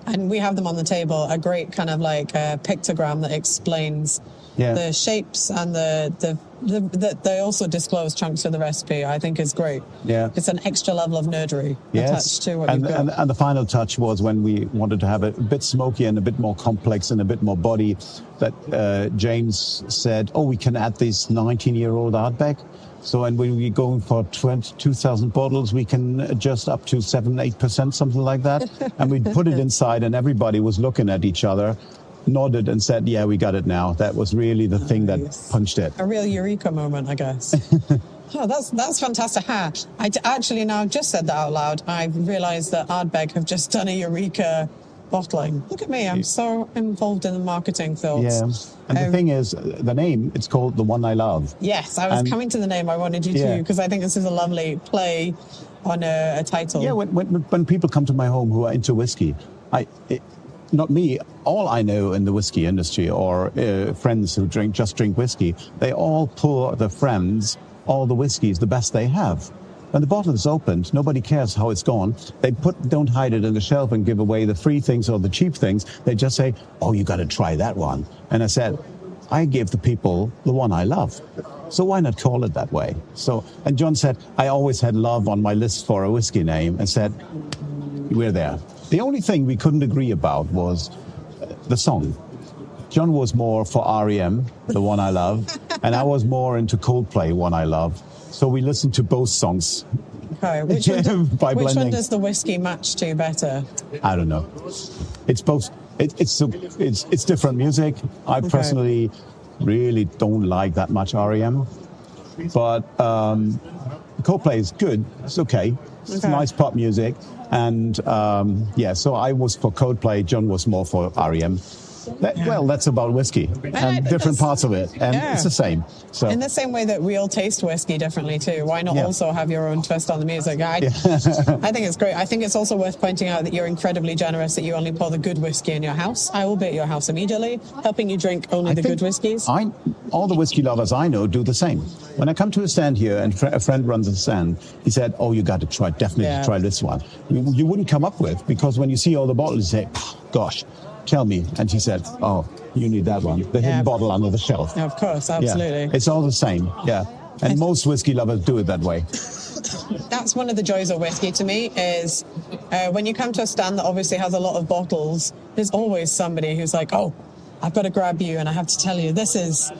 and we have them on the table, a great kind of like pictogram that explains the shapes, and they also disclose chunks of the recipe. I think is great. Yeah, it's an extra level of nerdery attached to what you've got. And the final touch was when we wanted to have it a bit smoky and a bit more complex and a bit more body, that James said, we can add this 19-year-old Ardbeg. So, and when we're going for 2,000 bottles, we can adjust up to 7-8%, something like that. And we'd put it inside, and everybody was looking at each other, nodded and said, yeah, we got it now. That was really the thing that punched it. A real eureka moment, I guess. That's fantastic. I actually now just said that out loud. I realised that Ardbeg have just done a eureka bottling. Look at me, I'm so involved in the marketing thoughts. Yeah, and the thing is, the name, it's called The One I Love. Yes, I was coming to the name. I wanted you to, because I think this is a lovely play on a title. Yeah, when people come to my home who are into whiskey, not me, all I know in the whiskey industry, or friends who just drink whiskey, they all pour their friends all the whiskeys, the best they have. When the bottle is opened, nobody cares how it's gone. They don't hide it in the shelf and give away the free things or the cheap things. They just say, you got to try that one. And I said, I give the people the one I love. So why not call it that way? So, and John said, I always had love on my list for a whiskey name, and said, we're there. The only thing we couldn't agree about was the song. John was more for R.E.M., The One I Love, and I was more into Coldplay, One I Love. So we listened to both songs. Okay, which one does the whiskey match to better? I don't know. It's both It's different music. I personally really don't like that much REM, but Coldplay is good. It's okay. It's nice pop music, and so I was for Coldplay. John was more for REM. Well, that's about whiskey and different parts of it, and it's the same. So in the same way that we all taste whiskey differently too, why not also have your own twist on the music? I think it's great. I think it's also worth pointing out that you're incredibly generous, that you only pour the good whiskey in your house. I will be at your house immediately, helping you drink only the good whiskeys. All the whiskey lovers I know do the same. When I come to a stand here and a friend runs a stand, he said, "Oh, you got to definitely try this one." You wouldn't come up with, because when you see all the bottles, you say, "Gosh, tell me." And she said, "Oh, you need that one, the hidden bottle under the shelf." Of course, absolutely. It's all the same, and most whiskey lovers do it that way. That's one of the joys of whiskey to me, is when you come to a stand that obviously has a lot of bottles, there's always somebody who's like, "Oh, I've got to grab you and I have to tell you, this is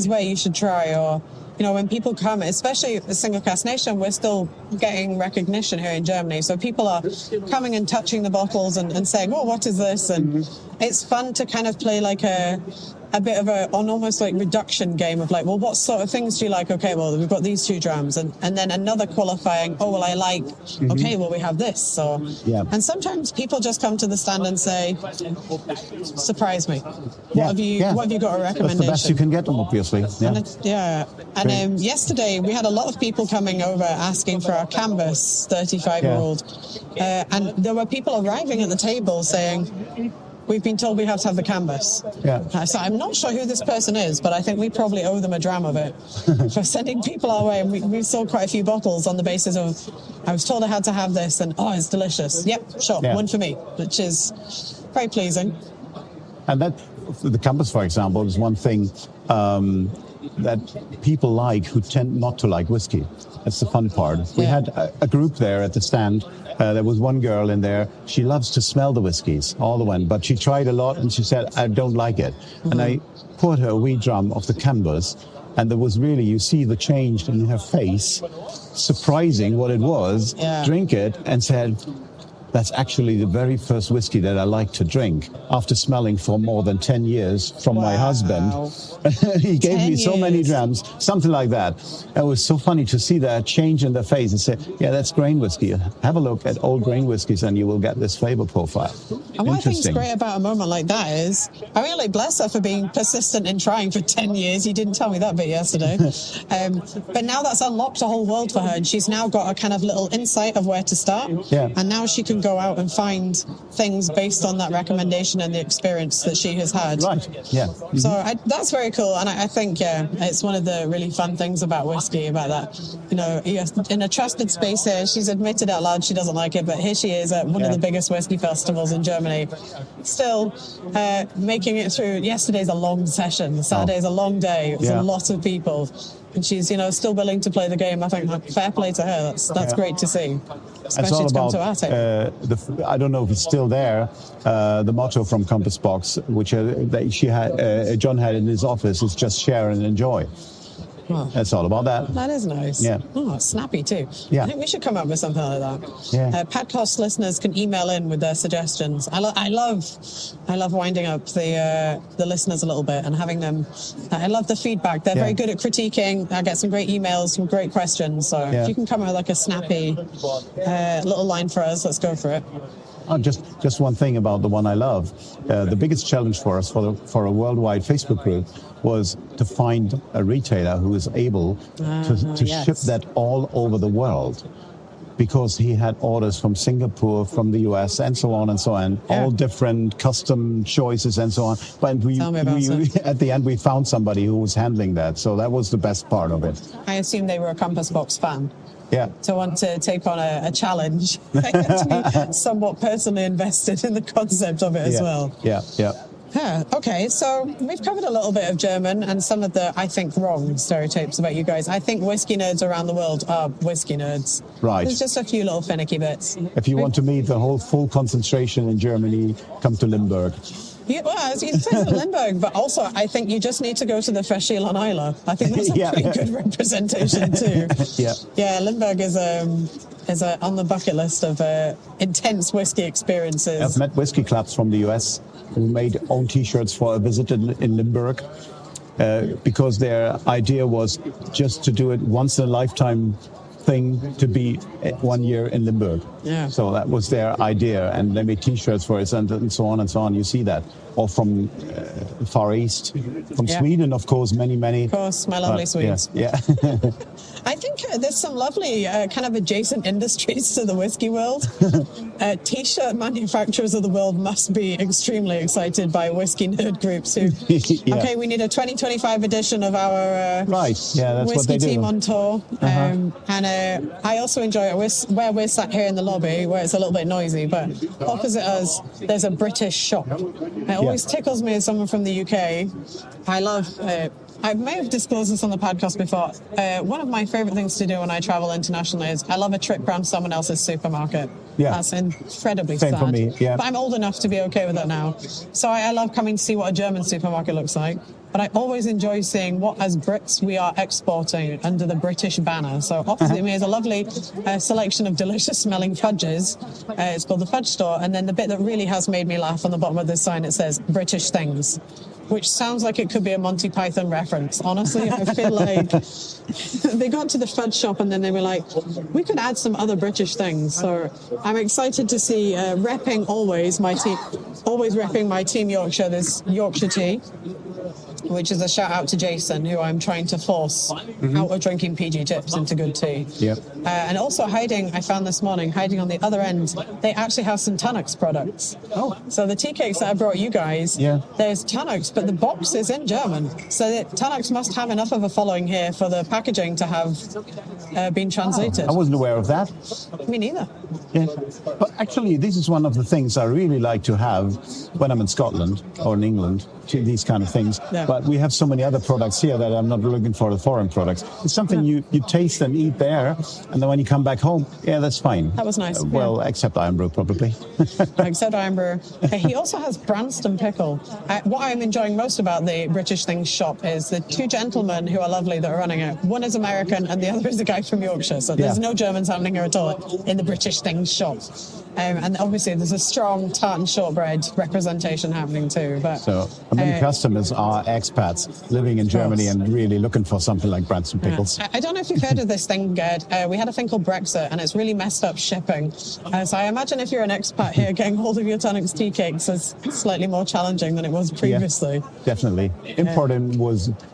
where you should try." Or, when people come, especially the Single Cask Nation, we're still getting recognition here in Germany. So people are coming and touching the bottles and saying, "Oh, what is this?" And it's fun to kind of play like a bit of an almost like reduction game of like, well, what sort of things do you like? Okay, well, we've got these 2 drams, and then another qualifying. Oh, well, I like. Okay, well, we have this. So, and sometimes people just come to the stand and say, "Surprise me. What have you got a recommendation?" That's the best you can get them, obviously. And yesterday we had a lot of people coming over asking for our canvas 35-year-old, and there were people arriving at the table saying, "We've been told we have to have the canvas." So I'm not sure who this person is, but I think we probably owe them a dram of it for sending people our way. And we sold quite a few bottles on the basis of, I was told I had to have this, and it's delicious. Yep, sure, one for me, which is very pleasing. And that, the canvas, for example, is one thing that people like who tend not to like whiskey. That's the fun part. We had a group there at the stand. There was one girl in there. She loves to smell the whiskeys, all the one, but she tried a lot and she said, "I don't like it." And I poured her a wee drum of the canvas, and there was really, you see the change in her face, surprising what it was. Drink it and said, "That's actually the very first whiskey that I like to drink," after smelling for more than 10 years from my husband. He gave me so many drams, something like that. It was so funny to see that change in their face and say, "That's grain whiskey. Have a look at old grain whiskeys and you will get this flavor profile." And what I think is great about a moment like that is, I really bless her for being persistent in trying for 10 years. You didn't tell me that bit yesterday. But now that's unlocked a whole world for her, and she's now got a kind of little insight of where to start. And now she can go out and find things based on that recommendation and the experience that she has had. So that's very cool, and I think it's one of the really fun things about whiskey, about that, in a trusted space here. She's admitted out loud she doesn't like it, but here she is at one of the biggest whiskey festivals in Germany, still making it through. Yesterday's a long session, Saturday's a long day. It was a lot of people, and she's still willing to play the game. I think fair play to her. That's great to see. It's all about, I don't know if it's still there, the motto from Compass Box, which John had in his office, is just share and enjoy. That's all about that. That is nice. Snappy too. I think we should come up with something like that. Podcast listeners can email in with their suggestions. I love winding up the listeners a little bit and having them. I love the feedback. They're very good at critiquing. I get some great emails, some great questions. So if you can come up with like a snappy little line for us, let's go for it. Just one thing about the one I love. The biggest challenge for us for a worldwide Facebook group was to find a retailer who is able to ship that all over the world, because he had orders from Singapore, from the US, and so on and so on, all different custom choices and so on. But at the end, we found somebody who was handling that. So that was the best part of it. I assume they were a Compass Box fan. To want to take on a challenge. They have to be somewhat personally invested in the concept of it as well. Okay, so we've covered a little bit of German and some of the, I think, wrong stereotypes about you guys. I think whiskey nerds around the world are whiskey nerds. There's just a few little finicky bits. If you want to meet the whole full concentration in Germany, come to Limburg. You say Limburg, but also I think you just need to go to the Verschiel on Isla. I think that's a pretty good representation too. Limburg is is on the bucket list of intense whiskey experiences. I've met whiskey clubs from the US who made own T-shirts for a visit in Nuremberg because their idea was just to do it once in a lifetime thing to be 1 year in Nuremberg. Yeah. So that was their idea, and they made T-shirts for it, and so on and so on. You see that, or from Far East, from Sweden, of course, many. Of course, my lovely Swedes. Yeah. I think there's some lovely kind of adjacent industries to the whiskey world. T-shirt manufacturers of the world must be extremely excited by whiskey nerd groups who, okay, we need a 2025 edition of our that's whiskey what they team do. on tour. And I also enjoy it. Where we're sat here in the lobby, where it's a little bit noisy, but opposite us, there's a British shop. It always tickles me as someone from the UK. I love... I may have disclosed this on the podcast before. One of my favourite things to do when I travel internationally is I love a trip around someone else's supermarket. Yeah. That's incredibly Same sad. for me, yeah. But I'm old enough to be okay with that now. So I love coming to see what a German supermarket looks like. But I always enjoy seeing what, as Brits, we are exporting under the British banner. So opposite me is a lovely selection of delicious-smelling fudges. It's called the Fudge Store. And then the bit that really has made me laugh on the bottom of this sign, it says British Things, which sounds like it could be a Monty Python reference. Honestly, I feel like they got to the fudge shop and then they were like, we could add some other British things. So I'm excited to see repping always repping my Team Yorkshire, this Yorkshire tea, which is a shout out to Jason, who I'm trying to force out of drinking PG tips into good tea. Yep. And also I found this morning, hiding on the other end, they actually have some Tannux products. Oh. So the tea cakes that I brought you guys, there's Tannux, but the box is in German. So that Tannux must have enough of a following here for the packaging to have been translated. I wasn't aware of that. Me neither. Yeah. But actually, this is one of the things I really like to have when I'm in Scotland or in England, these kind of things. Yeah. But we have so many other products here that I'm not looking for the foreign products. It's something you taste and eat there, and then when you come back home, that's fine. That was nice. Well, except Iron Brew, probably. Except Iron Brew. He also has Branston Pickle. What I'm enjoying most about the British Things shop is the two gentlemen who are lovely that are running it. One is American and the other is a guy from Yorkshire. So there's no Germans happening here at all in the British Things shop. And obviously there's a strong tartan shortbread representation happening too. But so many customers are expats living in Germany and really looking for something like Branston Pickles. I don't know if you've heard of this thing, Gerd. We had a thing called Brexit and it's really messed up shipping. So I imagine if you're an expat here, getting hold of your Tannux tea cakes is slightly more challenging than it was previously. Yeah, definitely. Importing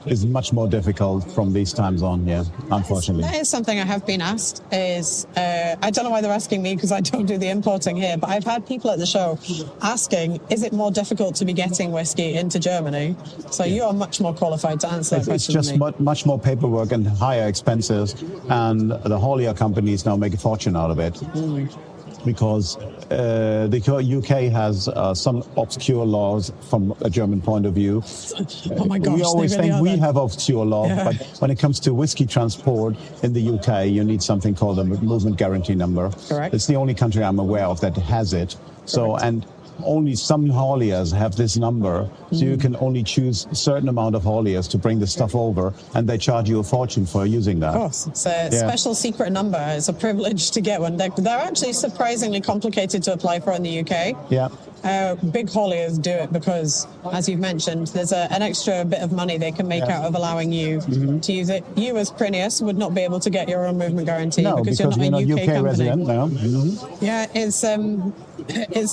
is much more difficult from these times on, unfortunately. That is something I have been asked is, I don't know why they're asking me because I don't do the importing here, but I've had people at the show asking, is it more difficult to be getting whiskey into Germany? So you are much more qualified to answer that question. It's just much more paperwork and higher expenses, and the haulier companies now make a fortune out of it. Because the UK has some obscure laws from a German point of view. Oh my gosh, we always they really think we are have obscure laws, but when it comes to whiskey transport in the UK, you need something called a movement guarantee number. Correct. It's the only country I'm aware of that has it. So, and only some hauliers have this number, so you can only choose a certain amount of hauliers to bring the stuff over, and they charge you a fortune for using that. Of course, it's a special secret number. It's a privilege to get one. They're actually surprisingly complicated to apply for in the UK. Yeah. Big hauliers do it because, as you've mentioned, there's an extra bit of money they can make out of allowing you to use it. You, as Prineus, would not be able to get your own movement guarantee because you're not a UK company. Resident now. Yeah, it's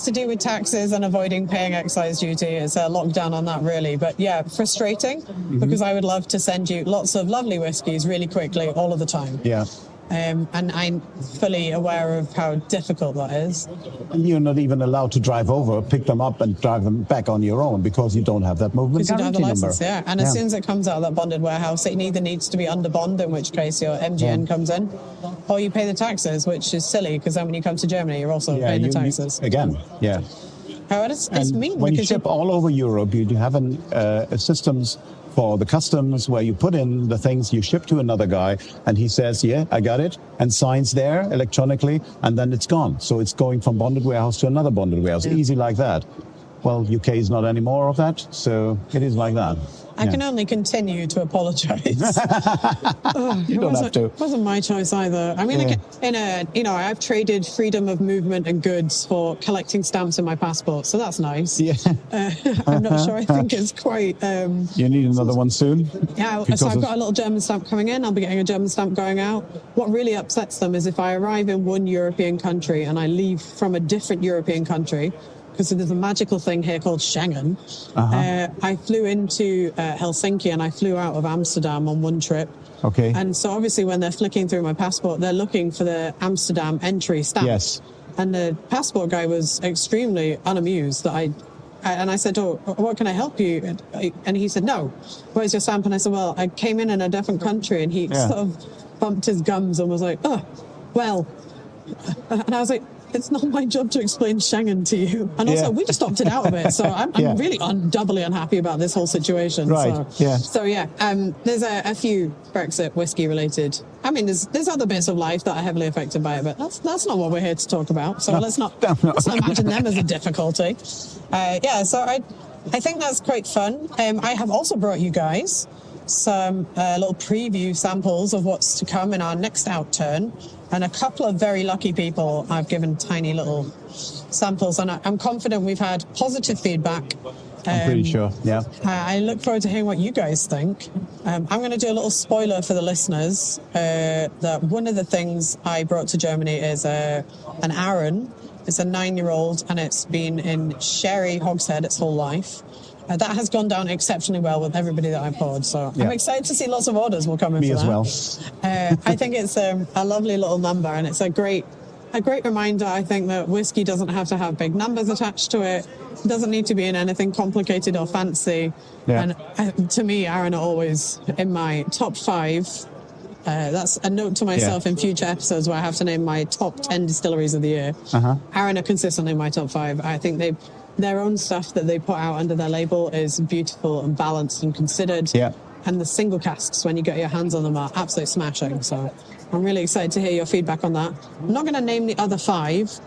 to do with taxes and avoiding paying excise duty. It's a lockdown on that, really. But yeah, frustrating because I would love to send you lots of lovely whiskies really quickly all of the time. Yeah. And I'm fully aware of how difficult that is. And you're not even allowed to drive over, pick them up and drive them back on your own because you don't have that movement guarantee number. Yeah. And as soon as it comes out of that bonded warehouse, it either needs to be under bond, in which case your MGN comes in, or you pay the taxes, which is silly because then when you come to Germany, you're also paying the taxes. It's mean when you ship all over Europe, you have systems for the customs where you put in the things you ship to another guy and he says, yeah, I got it, and signs there electronically, and then it's gone. So it's going from bonded warehouse to another bonded warehouse, easy like that. well, UK is not anymore of that, so it is like that. I can only continue to apologise. You don't have to. It wasn't my choice either. I mean, I've traded freedom of movement and goods for collecting stamps in my passport, so that's nice. Yeah. I'm not sure. I think it's quite... You need another one soon? Yeah, so I've got a little German stamp coming in. I'll be getting a German stamp going out. What really upsets them is if I arrive in one European country and I leave from a different European country, because there's a magical thing here called Schengen. I flew into Helsinki and I flew out of Amsterdam on one trip. Okay. And so obviously when they're flicking through my passport, they're looking for the Amsterdam entry stamp. Yes. And the passport guy was extremely unamused that and I said, oh, what can I help you? And he said, no, where's your stamp? And I said, well, I came in a different country. And he sort of bumped his gums and was like, oh, well. And I was like, it's not my job to explain Schengen to you. And also, we just opted out of it. So I'm really doubly unhappy about this whole situation. Right, So there's a few Brexit whiskey related. I mean, there's other bits of life that are heavily affected by it, but that's not what we're here to talk about. So let's not imagine them as a difficulty. So I think that's quite fun. I have also brought you guys some little preview samples of what's to come in our next outturn. And a couple of very lucky people I've given tiny little samples. And I'm confident we've had positive feedback. I'm pretty sure, yeah. I look forward to hearing what you guys think. I'm going to do a little spoiler for the listeners. That one of the things I brought to Germany is an Aaron. It's a 9-year-old and it's been in sherry hogshead its whole life. That has gone down exceptionally well with everybody that I poured, so I'm excited to see lots of orders will come in for that. Me as well. I think it's a lovely little number, and it's a great reminder, I think, that whiskey doesn't have to have big numbers attached to it. It doesn't need to be in anything complicated or fancy. Yeah. And to me, Aaron are always in my top 5. That's a note to myself in future episodes where I have to name my top 10 distilleries of the year. Aaron are consistently in my top 5. I think their own stuff that they put out under their label is beautiful and balanced and considered. Yeah. And the single casks, when you get your hands on them, are absolutely smashing. So I'm really excited to hear your feedback on that. I'm not going to name the other 5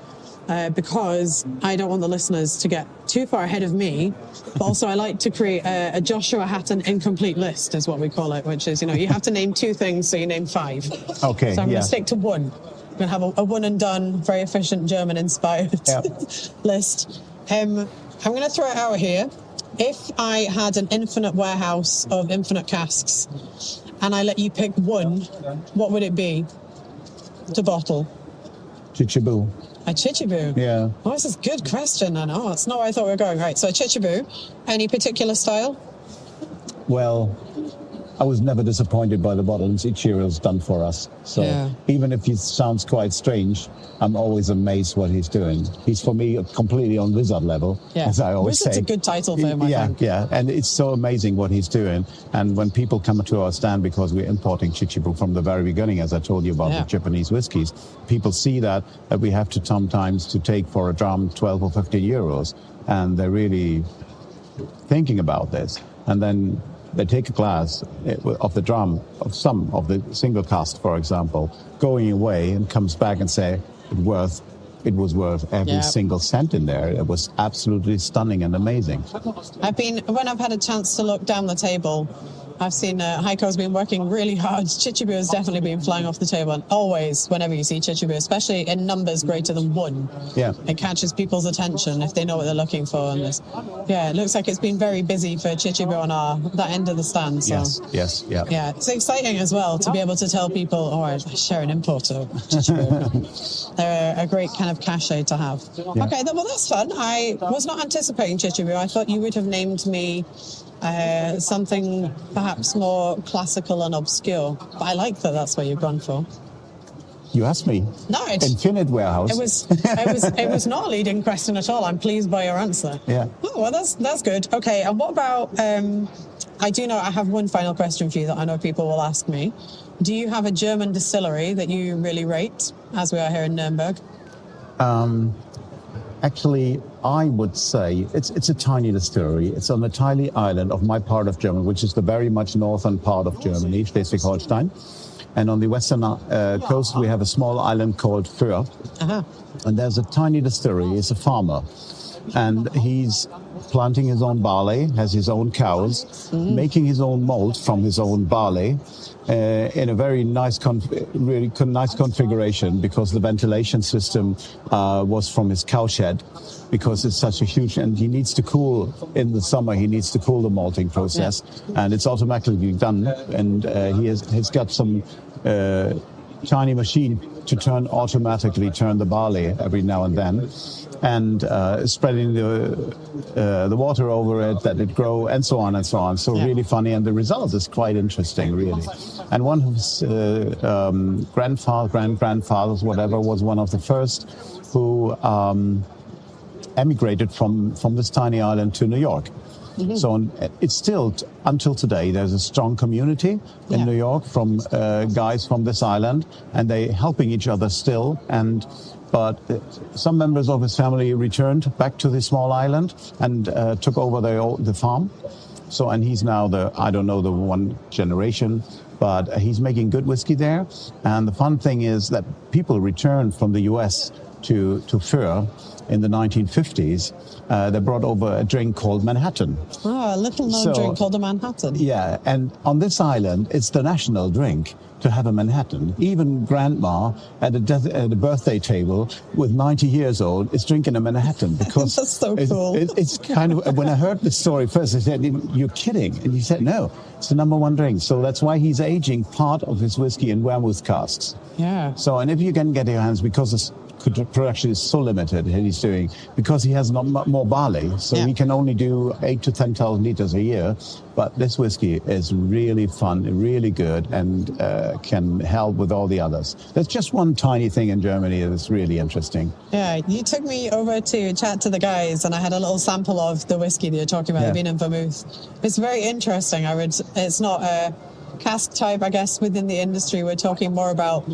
because I don't want the listeners to get too far ahead of me. But also I like to create a Joshua Hatton incomplete list, is what we call it, which is, you have to name 2 things, so you name 5. Okay. So I'm going to stick to 1. I'm going to have a one and done, very efficient German-inspired list. I'm going to throw it out here. If I had an infinite warehouse of infinite casks and I let you pick one, what would it be to bottle? Chichibu. A Chichibu? Yeah. Oh, this is a good question. I know. That's not where I thought we were going. Right, so a Chichibu. Any particular style? Well, I was never disappointed by the bottles Ichiro's done for us. So even if he sounds quite strange, I'm always amazed what he's doing. He's, for me, completely on wizard level, as I always say. Wizard's a good title for him, I think. Yeah, and it's so amazing what he's doing. And when people come to our stand, because we're importing Chichibu from the very beginning, as I told you about the Japanese whiskies, people see that we have to sometimes to take for a dram 12 or 15 euros. And they're really thinking about this. And then they take a glass of the drum, of some of the single cask, for example, going away and comes back and say, it was worth every single cent in there. It was absolutely stunning and amazing. When I've had a chance to look down the table, I've seen Heiko's been working really hard. Chichibu has definitely been flying off the table. And always, whenever you see Chichibu, especially in numbers greater than 1, it catches people's attention if they know what they're looking for. And it looks like it's been very busy for Chichibu on that end of the stand. So. Yes. Yeah, it's exciting as well to be able to tell people, I share an import of Chichibu. They're a great kind of cachet to have. Yeah. Okay, well, that's fun. I was not anticipating Chichibu. I thought you would have named me something perhaps more classical and obscure, but I like that that's what you've gone for. You asked me. No, Infinite warehouse. It was not a leading question at all. I'm pleased by your answer. Yeah. Oh, well, that's good. Okay, and what about? I do know I have one final question for you that I know people will ask me. Do you have a German distillery that you really rate, as we are here in Nuremberg? Actually, I would say it's a tiny distillery. It's on the tiny island of my part of Germany, which is the very much northern part of Germany, Schleswig-Holstein. And on the western coast, we have a small island called Föhr. And there's a tiny distillery. He's a farmer. And he's planting his own barley, has his own cows, making his own malt from his own barley in a very nice, nice configuration, because the ventilation system was from his cowshed, because it's such a huge, and he needs to cool in the summer. He needs to cool the malting process, and it's automatically done. And he's got some tiny machine to automatically turn the barley every now and then, and spreading the water over it, that it grow, and so on and so on. So really funny, and the result is quite interesting, really. And one of his grandfathers, whatever, was one of the first who emigrated from this tiny island to New York. So it's still, until today, there's a strong community in New York from guys from this island, and they helping each other still. But some members of his family returned back to the small island and took over the farm. So, and he's now the one generation, but he's making good whiskey there. And the fun thing is that people returned from the U.S. to Föhr in the 1950s. They brought over a drink called Manhattan. Oh, a little-known drink called a Manhattan. Yeah, and on this island, it's the national drink to have a Manhattan. Even grandma at a birthday table with 90 years old is drinking a Manhattan, because that's so cool. It's kind of, when I heard this story first, I said, "You're kidding?" And he said, "No, it's the #1 drink." So that's why he's aging part of his whiskey in vermouth casks. Yeah. So, and if you can get your hands, because it's production is so limited, and he's doing, because he has not more barley, so he can only do 8,000 to 10,000 liters a year. But this whiskey is really fun, really good, and can help with all the others. There's just one tiny thing in Germany that's really interesting. Yeah, you took me over to chat to the guys, and I had a little sample of the whiskey that you're talking about, being in vermouth. It's very interesting. It's not a cask type, I guess, within the industry. We're talking more about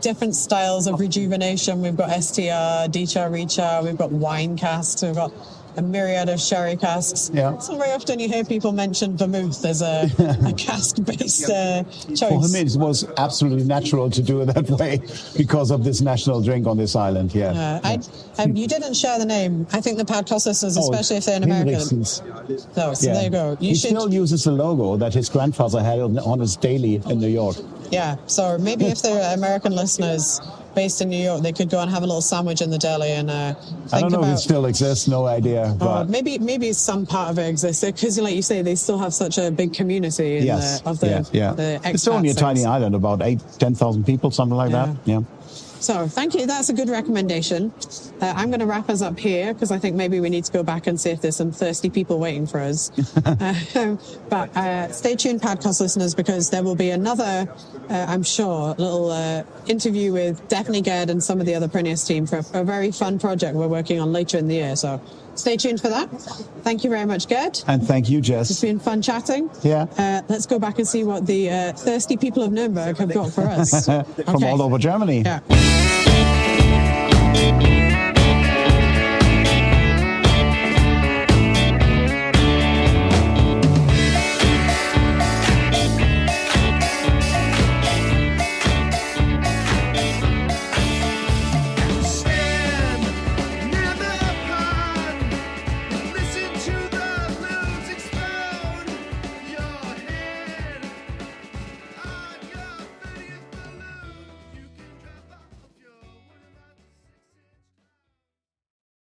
different styles of rejuvenation. We've got STR, DCHA, RECHA, we've got wine casks, we've got a myriad of sherry casks. Yeah. So very often you hear people mention vermouth as a cask-based choice. For me, it was absolutely natural to do it that way because of this national drink on this island. You didn't share the name. I think the podcast listeners, especially if they're in America. There you go. He still uses the logo that his grandfather had on his daily in New York. Yeah, so maybe if they're American listeners based in New York, they could go and have a little sandwich in the deli and think I don't know if it still exists, no idea. But maybe some part of it exists, because like you say, they still have such a big community the expats. It's only a tiny island, about 10,000 people, something like that. Yeah. So thank you. That's a good recommendation. I'm going to wrap us up here, because I think maybe we need to go back and see if there's some thirsty people waiting for us. But stay tuned, podcast listeners, because there will be another, I'm sure, little interview with definitely Gerd and some of the other Prineus team for a very fun project we're working on later in the year. So stay tuned for that. Thank you very much, Gerd. And thank you, Jess. It's been fun chatting. Yeah. Let's go back and see what the thirsty people of Nuremberg have got for us. From all over Germany. Yeah.